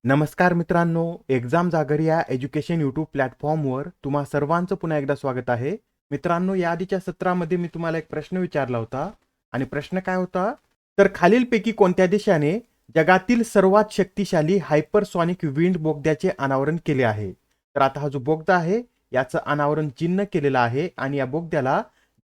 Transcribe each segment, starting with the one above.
नमस्कार मित्रांनो, एक्झाम जागर या एज्युकेशन यूट्यूब प्लॅटफॉर्मवर तुम्हा सर्वांचं पुन्हा एकदा स्वागत आहे. मित्रांनो, या आधीच्या सत्रामध्ये मी तुम्हाला एक प्रश्न विचारला होता आणि प्रश्न काय होता? तर खालीलपैकी कोणत्या देशाने जगातील सर्वात शक्तिशाली हायपरसॉनिक विंड बोगद्याचे अनावरण केले आहे? तर आता हा जो बोगदा आहे याचं अनावरण चीननं केलेलं आहे आणि या बोगद्याला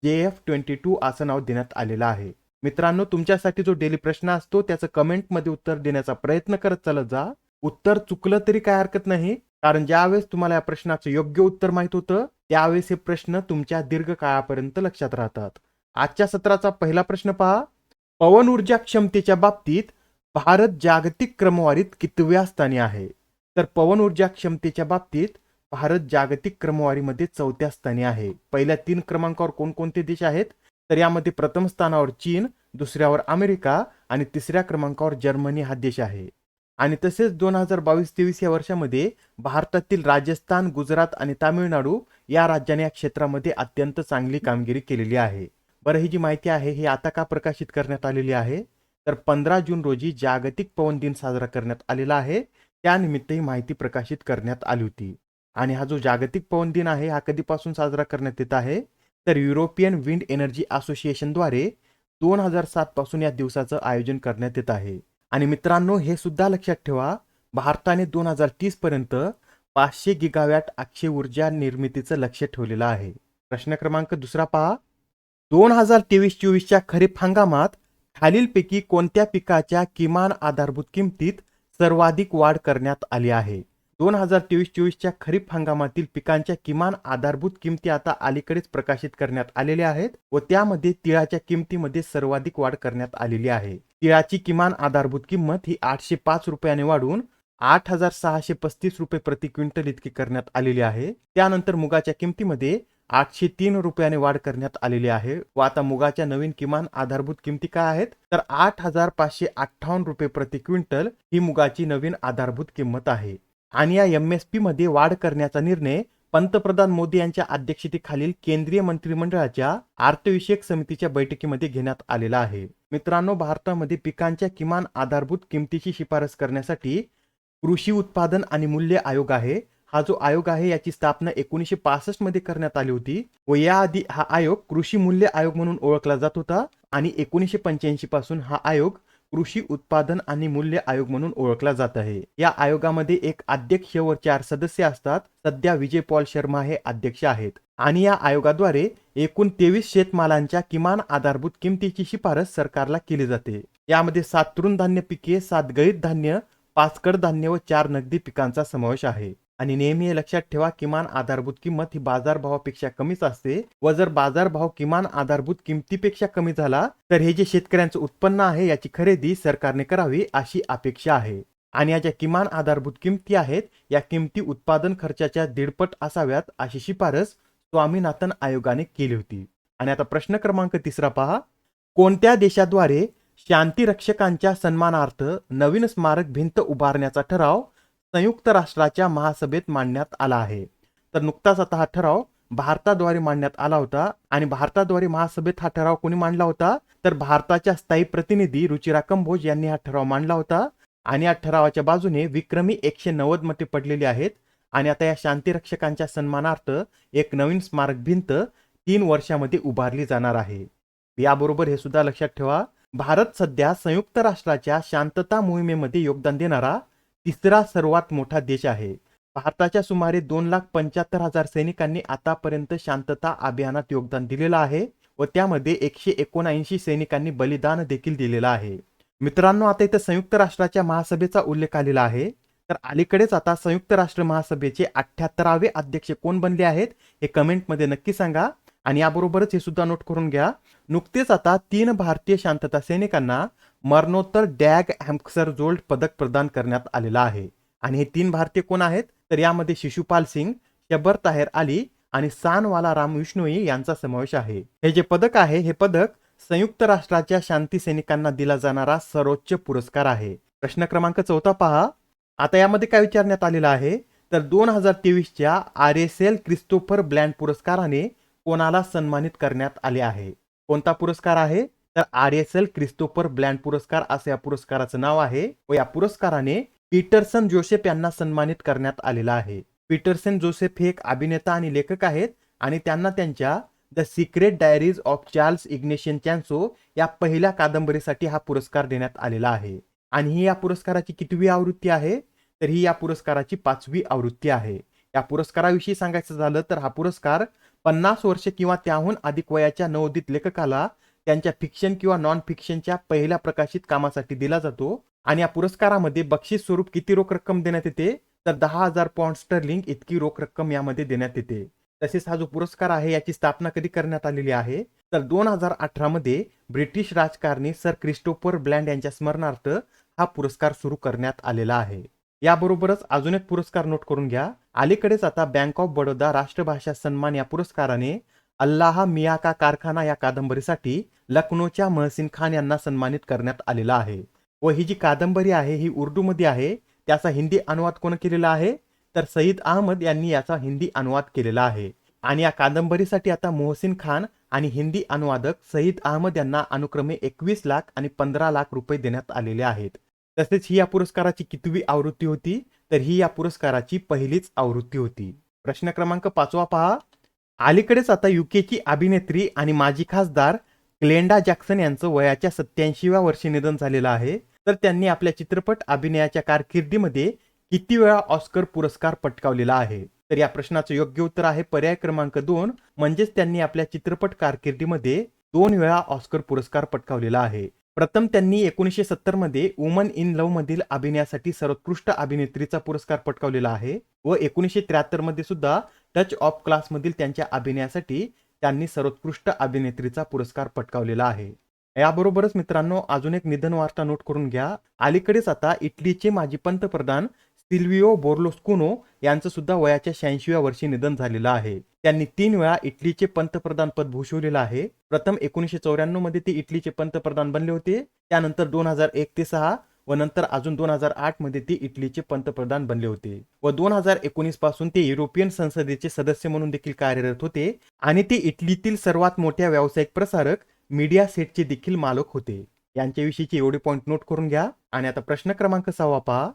JF-22 असं नाव देण्यात आलेलं आहे. मित्रांनो, तुमच्यासाठी जो डेली प्रश्न असतो त्याचं कमेंटमध्ये उत्तर देण्याचा प्रयत्न करत चालत जा. उत्तर चुकलं तरी काय हरकत नाही, कारण ज्यावेळेस तुम्हाला या प्रश्नाचं योग्य उत्तर माहित होतं त्यावेळेस हे प्रश्न तुमच्या दीर्घकाळापर्यंत लक्षात राहतात. आजच्या सत्राचा पहिला प्रश्न पहा. पवन ऊर्जा क्षमतेच्या बाबतीत भारत जागतिक क्रमवारीत कितव्या स्थानी आहे? तर पवन ऊर्जा क्षमतेच्या बाबतीत भारत जागतिक क्रमवारीमध्ये 4थ्या स्थानी आहे. पहिल्या 3 क्रमांकावर कोणकोणते देश आहेत? तर यामध्ये प्रथम स्थानावर चीन, दुसऱ्यावर अमेरिका आणि तिसऱ्या क्रमांकावर जर्मनी हा देश आहे. आणि तसेच 2022-23 या वर्षामध्ये भारतातील राजस्थान, गुजरात आणि तामिळनाडू या राज्याने या क्षेत्रामध्ये अत्यंत चांगली कामगिरी केलेली आहे. बरं, ही जी माहिती आहे ही आता का प्रकाशित करण्यात आलेली आहे? तर 15 जून रोजी जागतिक पवन दिन साजरा करण्यात आलेला आहे. त्यानिमित्त ही माहिती प्रकाशित करण्यात आली होती. आणि हा जो जागतिक पवन दिन आहे हा कधीपासून साजरा करण्यात येत आहे? तर युरोपियन विंड एनर्जी असोसिएशनद्वारे 2007 पासून या दिवसाचं आयोजन करण्यात येत आहे. आणि मित्रांनो, हे सुद्धा लक्षात ठेवा, भारताने 2030 पर्यंत 500 गिगावॅट अक्षय ऊर्जा निर्मितीचं लक्ष्य ठेवलेलं आहे. प्रश्न क्रमांक दुसरा पहा. 2023-24च्या खरीप हंगामात खालीलपैकी कोणत्या पिकाच्या किमान आधारभूत किमतीत सर्वाधिक वाढ करण्यात आली आहे? 2023-24च्या खरीप हंगामातील पिकांच्या किमान आधारभूत किमती आता अलीकडेच प्रकाशित करण्यात आलेल्या आहेत व त्यामध्ये तिळाच्या किमतीमध्ये सर्वाधिक वाढ करण्यात आलेली आहे. तिळाची किमान आधारभूत किंमत ही 805 रुपयाने वाढून 8,635 रुपये प्रति क्विंटल इतकी करण्यात आलेली आहे. त्यानंतर मुगाच्या किमतीमध्ये 803 रुपयाने वाढ करण्यात आलेली आहे व आता मुगाच्या नवीन किमान आधारभूत किमती काय आहेत? तर 8,558 रुपये प्रति क्विंटल ही मुगाची नवीन आधारभूत किंमत आहे. आणि या MSP मध्ये वाढ करण्याचा निर्णय पंतप्रधान मोदी यांच्या अध्यक्षतेखालील केंद्रीय मंत्रिमंडळाच्या अर्थविषयक समितीच्या बैठकीमध्ये घेण्यात आलेला आहे. मित्रांनो, भारतामध्ये पिकांच्या किमान आधारभूत किमतीची शिफारस करण्यासाठी कृषी उत्पादन आणि मूल्य आयोग आहे. हा जो आयोग आहे याची स्थापना 1965 मध्ये करण्यात आली होती व याआधी हा आयोग कृषी मूल्य आयोग म्हणून ओळखला जात होता आणि 1985 पासून हा आयोग कृषी उत्पादन आणि मूल्य आयोग म्हणून ओळखला जात आहे. या आयोगामध्ये एक अध्यक्ष व 4 सदस्य असतात. सध्या विजय पॉल शर्मा हे अध्यक्ष आहेत आणि या आयोगाद्वारे एकूण 23 शेतमालांच्या किमान आधारभूत किमतीची शिफारस सरकारला केली जाते. यामध्ये 7 तृणधान्य पिके, 7 गळीत धान्य, 5 कडधान्य व 4 नगदी पिकांचा समावेश आहे. आणि नेहमी हे लक्षात ठेवा, किमान आधारभूत किंमत ही बाजारभावापेक्षा कमीच असते व जर बाजारभाव किमान आधारभूत किमतीपेक्षा कमी झाला तर हे जे शेतकऱ्यांचं उत्पन्न आहे याची खरेदी सरकारने करावी अशी अपेक्षा आहे. आणि या ज्या किमान आधारभूत किमती आहेत या किमती उत्पादन खर्चाच्या 1.5 असाव्यात अशी शिफारस स्वामीनाथन आयोगाने केली होती. आणि आता प्रश्न क्रमांक तिसरा पहा. कोणत्या देशाद्वारे शांती रक्षकांच्या सन्मानार्थ नवीन स्मारक भिंत उभारण्याचा ठराव संयुक्त राष्ट्राच्या महासभेत मांडण्यात आला आहे? तर नुकताच आता हा ठराव भारताद्वारे मांडण्यात आला होता आणि भारताद्वारे महासभेत हा ठराव कोणी मांडला होता? तर भारताच्या स्थायी प्रतिनिधी रुचिरा कंबोज यांनी हा ठराव मांडला होता आणि या ठरावाच्या बाजूने विक्रमी 190 मते पडलेली आहेत. आणि आता या शांतीरक्षकांच्या सन्मानार्थ एक नवीन स्मारक भिंत 3 वर्षामध्ये उभारली जाणार आहे. याबरोबर हे सुद्धा लक्षात ठेवा, भारत सध्या संयुक्त राष्ट्राच्या शांतता मोहिमेमध्ये योगदान देणारा तिसरा सर्वात मोठा देश आहे. भारताच्या सुमारे 2,75,000 सैनिकांनी आतापर्यंत शांतता अभियानात योगदान दिलेलं आहे व त्यामध्ये 179 सैनिकांनी बलिदान देखील दिलेलं आहे. मित्रांनो, आता इथं संयुक्त राष्ट्राच्या महासभेचा उल्लेख आलेला आहे. तर अलीकडेच आता संयुक्त राष्ट्र महासभेचे 78वे अध्यक्ष कोण बनले आहेत हे कमेंटमध्ये नक्की सांगा. आणि याबरोबरच हे सुद्धा नोट करून घ्या, नुकतेच आता 3 भारतीय शांतता सैनिकांना मरणोत्तर डॅग हॅम्प्सरजोल्ड पदक प्रदान करण्यात आलेलं आहे. आणि हे 3 भारतीय कोण आहेत? तर यामध्ये शिशुपाल सिंग, शबर ताहेर अली आणि सानवाला राम विष्णोई यांचा समावेश आहे. हे जे पदक आहे हे पदक संयुक्त राष्ट्राच्या शांती सैनिकांना दिला जाणारा सर्वोच्च पुरस्कार आहे. प्रश्न क्रमांक 4 पहा. आता यामध्ये काय विचारण्यात आलेलं आहे? तर 2023च्या RSL क्रिस्तोफर ब्लँड पुरस्काराने कोणाला सन्मानित करण्यात आले आहे? कोणता पुरस्कार आहे? तर RSL क्रिस्तोफर ब्लँड पुरस्कार असं या पुरस्काराचं नाव आहे व या पुरस्काराने पीटरसन जोसेफ यांना सन्मानित करण्यात आलेला आहे. पीटरसन जोसेफ हे एक अभिनेता आणि लेखक आहेत आणि त्यांना त्यांच्या the secret diaries of Charles Ignatius Sancho या पहिल्या कादंबरीसाठी हा पुरस्कार देण्यात आलेला आहे. आणि ही या पुरस्काराची कितवी आवृत्ती आहे? तर ही या पुरस्काराची 5वी आवृत्ती आहे. या पुरस्काराविषयी सांगायचं झालं तर हा पुरस्कार 50 वर्ष किंवा त्याहून अधिक वयाच्या नवोदित लेखकाला त्यांच्या फिक्शन किंवा नॉन फिक्शनच्या पहिल्या प्रकाशित कामासाठी दिला जातो. आणि या पुरस्कारामध्ये बक्षीस स्वरूप किती रोख रक्कम देण्यात येते? तर 10,000 पौंड स्टर्लिंग इतकी रोख रक्कम यामध्ये देण्यात येते. तसेच हा जो पुरस्कार आहे याची स्थापना कधी करण्यात आलेली आहे? तर 2018 मध्ये ब्रिटिश राजकारणी सर क्रिस्टोफर ब्लँड यांच्या स्मरणार्थ हा पुरस्कार सुरू करण्यात आलेला आहे. याबरोबरच अजून एक पुरस्कार नोट करून घ्या. अलीकडेच आता बँक ऑफ बडोदा राष्ट्रभाषा सन्मान या पुरस्काराने अल्लाह मियाँ का कारखाना या कादंबरीसाठी लखनौच्या महसिन खान यांना सन्मानित करण्यात आलेला आहे. व ही जी कादंबरी आहे ही उर्दूमध्ये आहे. त्याचा हिंदी अनुवाद कोण केलेला आहे? तर सईद अहमद यांनी याचा हिंदी अनुवाद केलेला आहे. आणि या कादंबरीसाठी आता मोहसिन खान आणि हिंदी अनुवादक सईद अहमद यांना अनुक्रमे 21 लाख आणि 15 लाख रुपये देण्यात आलेले आहेत. तसेच ही या पुरस्काराची कितवी आवृत्ती होती? तर ही या पुरस्काराची पहिलीच आवृत्ती होती. प्रश्न क्रमांक 5 पहा. अलीकडेच आता युकेची अभिनेत्री आणि माजी खासदार ग्लेंडा जॅक्सन यांचं वयाच्या 87व्या वर्षी निधन झालेलं आहे. तर त्यांनी आपल्या चित्रपट अभिनयाच्या कारकिर्दीमध्ये किती वेळा ऑस्कर पुरस्कार पटकावलेला आहे? तर या प्रश्नाचं योग्य उत्तर आहे पर्याय क्रमांक 2, म्हणजेच त्यांनी आपल्या चित्रपट कारकिर्दीमध्ये 2 वेळा ऑस्कर पुरस्कार पटकावलेला आहे. प्रथम त्यांनी 1970 मध्ये वुमन इन लव्ह मधील अभिनयासाठी सर्वोत्कृष्ट अभिनेत्रीचा पुरस्कार पटकावलेला आहे व 1973 मध्ये सुद्धा टच ऑफ क्लास मधील त्यांच्या अभिनयासाठी त्यांनी सर्वोत्कृष्ट अभिनेत्रीचा पुरस्कार पटकावलेला आहे. याबरोबरच मित्रांनो अजून एक निधन वार्ता नोट करून घ्या. अलीकडेच आता इटलीचे माजी पंतप्रधान सिल्विओ बोर्लुस्कोनी यांचं सुद्धा वयाच्या 86व्या वर्षी निधन झालेलं आहे. त्यांनी 3 वेळा इटलीचे पंतप्रधान पद भूषवलेलं आहे. प्रथम 1994 मध्ये ते इटलीचे पंतप्रधान बनले होते. त्यानंतर 2001 ते 6 व नंतर अजून 2008 मध्ये ते इटलीचे पंतप्रधान बनले होते व 2019 पासून ते युरोपियन संसदेचे सदस्य म्हणून देखील कार्यरत होते आणि ते इटलीतील सर्वात मोठ्या व्यावसायिक प्रसारक मीडिया सेटचे देखील मालक होते. यांच्याविषयीचे एवढे पॉइंट नोट करून घ्या. आणि आता प्रश्न क्रमांक 6 पहा.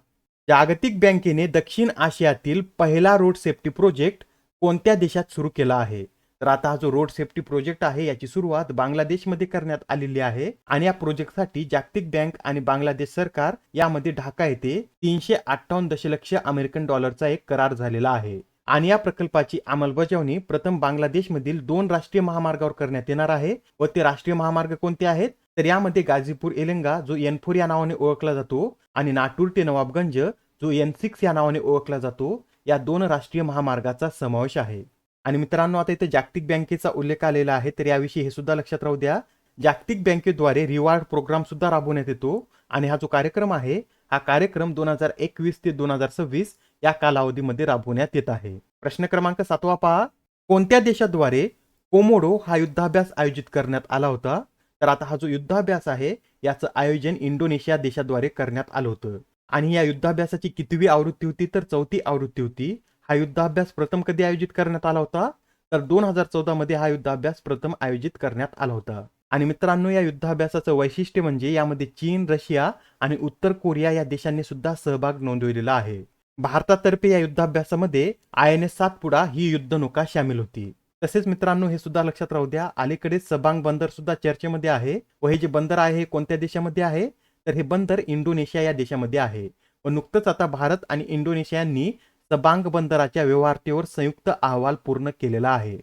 जागतिक बँकेने दक्षिण आशियातील पहिला रोड सेफ्टी प्रोजेक्ट कोणत्या देशात सुरू केला आहे? तर आता हा जो रोड सेफ्टी प्रोजेक्ट आहे याची सुरुवात बांगलादेशमध्ये करण्यात आलेली आहे आणि या प्रोजेक्टसाठी जागतिक बँक आणि बांगलादेश सरकार यामध्ये ढाका येथे 358 दशलक्ष अमेरिकन डॉलरचा एक करार झालेला आहे. आणि या प्रकल्पाची अंमलबजावणी प्रथम बांगलादेशमधील 2 राष्ट्रीय महामार्गावर करण्यात येणार आहे व ते राष्ट्रीय महामार्ग कोणते आहेत? तर यामध्ये गाझीपूर एलेंगा जो N4 या नावाने ओळखला जातो आणि नाटूर ते नवाबगंज जो N6 या नावाने ओळखला जातो, या 2 राष्ट्रीय महामार्गाचा समावेश आहे. आणि मित्रांनो आता इथे जागतिक बँकेचा उल्लेख आलेला आहे तर याविषयी हे सुद्धा लक्षात राहू द्या. जागतिक बँकेद्वारे रिवॉर्ड प्रोग्राम सुद्धा राबवण्यात येतो आणि हा जो कार्यक्रम आहे हा कार्यक्रम 2021 ते 2026 या कालावधीमध्ये राबवण्यात येत आहे. प्रश्न क्रमांक 7 पहा. कोणत्या देशाद्वारे कोमोडो हा युद्धाभ्यास आयोजित करण्यात आला होता? तर आता हा जो युद्धाभ्यास आहे याचं आयोजन इंडोनेशिया देशाद्वारे करण्यात आलं होतं. आणि या युद्धाभ्यासाची कितवी आवृत्ती होती? तर 4थी आवृत्ती होती. हा युद्धाभ्यास प्रथम कधी आयोजित करण्यात आला होता? तर 2014 मध्ये हा युद्धाभ्यास प्रथम आयोजित करण्यात आला होता. आणि मित्रांनो या युद्धाभ्यासाचं वैशिष्ट्य म्हणजे यामध्ये चीन, रशिया आणि उत्तर कोरिया या देशांनी सुद्धा सहभाग नोंदवलेला आहे. भारतातर्फे या युद्धाभ्यासामध्ये INS सातपुडा ही युद्धनौका सामील होती. तसेच मित्रांनो हे सुद्धा लक्षात राहू द्या अलीकडे सबांग बंदर सुद्धा चर्चेमध्ये आहे व हे जे बंदर आहे कोणत्या देशामध्ये आहे? तर हे बंदर इंडोनेशिया या देशामध्ये आहे व नुकतंच आता भारत आणि इंडोनेशियांनी सबांग बंदराच्या व्यवहार्यतेवर संयुक्त अहवाल पूर्ण केलेला आहे.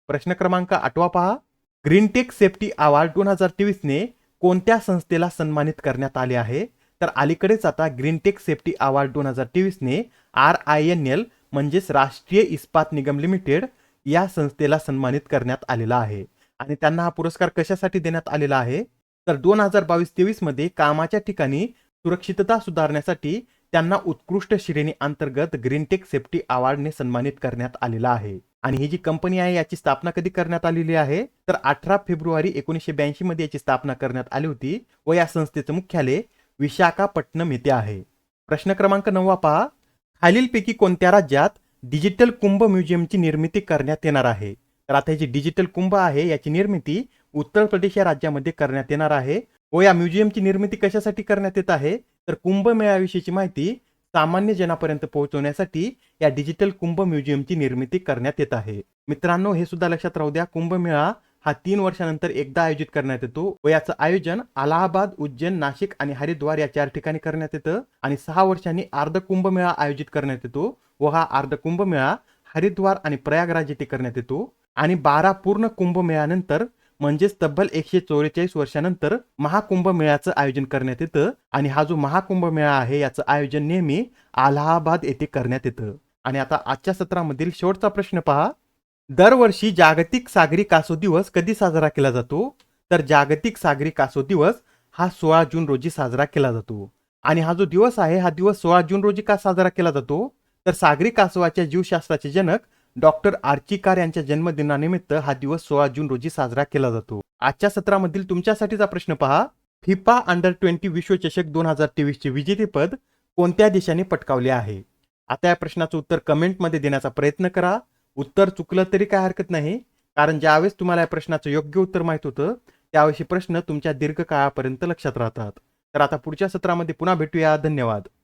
प्रश्न क्रमांक 8 पहा. ग्रीनटेक सेफ्टी अवॉर्ड 2023 ने कोणत्या संस्थेला सन्मानित करण्यात आले आहे? तर अलीकडेच आता ग्रीनटेक सेफ्टी अवॉर्ड 2023 ने RINL म्हणजेच राष्ट्रीय इस्पात निगम लिमिटेड या संस्थेला सन्मानित करण्यात आलेला आहे. आणि त्यांना हा पुरस्कार कशासाठी देण्यात आलेला आहे? तर 2022-23 मध्ये कामाच्या ठिकाणी सुरक्षितता सुधारण्यासाठी त्यांना उत्कृष्ट श्रेणी अंतर्गत ग्रीनटेक सेफ्टी अवॉर्डने सन्मानित करण्यात आलेला आहे. आणि ही जी कंपनी आहे याची स्थापना कधी करण्यात आलेली आहे? तर 18 फेब्रुवारी 1982 मध्ये याची स्थापना करण्यात आली होती व या संस्थेचं मुख्यालय विशाखापट्टणम येथे आहे. प्रश्न क्रमांक 9 पहा. खालीलपैकी कोणत्या राज्यात डिजिटल कुंभ म्युझियमची निर्मिती करण्यात येणार आहे? तर आता ही जी डिजिटल कुंभ आहे याची निर्मिती उत्तर प्रदेश या राज्यामध्ये करण्यात येणार आहे व या म्युझियमची निर्मिती कशासाठी करण्यात येत आहे? तर कुंभमेळ्याविषयीची माहिती सामान्य जनापर्यंत पोहोचवण्यासाठी या डिजिटल कुंभ म्युझियमची निर्मिती करण्यात येत आहे. मित्रांनो, हे सुद्धा लक्षात राहू द्या, कुंभमेळा हा 3 वर्षानंतर एकदा आयोजित करण्यात येतो व याचं आयोजन अलाहाबाद, उज्जैन, नाशिक आणि हरिद्वार या 4 ठिकाणी करण्यात येतं आणि 6 वर्षांनी अर्ध कुंभमेळा आयोजित करण्यात येतो व हा अर्ध कुंभमेळा हरिद्वार आणि प्रयागराज येथे करण्यात येतो आणि 12 पूर्ण कुंभमेळ्यानंतर म्हणजेच तब्बल 144 वर्षानंतर महाकुंभ मेळ्याचं आयोजन करण्यात येतं आणि हा जो महाकुंभ मेळा आहे याचं आयोजन नेहमी अलाहाबाद येथे करण्यात येतं. आणि आता आजच्या सत्रामधील शेवटचा प्रश्न पहा. दरवर्षी जागतिक सागरी कासव दिवस कधी साजरा केला जातो? तर जागतिक सागरी कासव दिवस हा 16 जून रोजी साजरा केला जातो. आणि हा जो दिवस आहे हा दिवस 16 जून रोजी का साजरा केला जातो? तर सागरी कासवाच्या जीवशास्त्राचे जनक डॉक्टर आर्ची कार यांच्या जन्मदिनानिमित्त हा दिवस 16 जून रोजी साजरा केला जातो. आजच्या सत्रामधील तुमच्यासाठीचा प्रश्न पहा. फिफा अंडर 20 विश्वचषक 2023 चे विजेतेपद कोणत्या देशाने पटकावले आहे? आता या प्रश्नाचं उत्तर कमेंटमध्ये देण्याचा प्रयत्न करा. उत्तर चुकलं तरी काय हरकत नाही, कारण ज्यावेळेस तुम्हाला या प्रश्नाचं योग्य उत्तर माहित होतं त्यावेळी प्रश्न तुमच्या दीर्घकाळापर्यंत लक्षात राहतात. तर आता पुढच्या सत्रामध्ये पुन्हा भेटूया. धन्यवाद.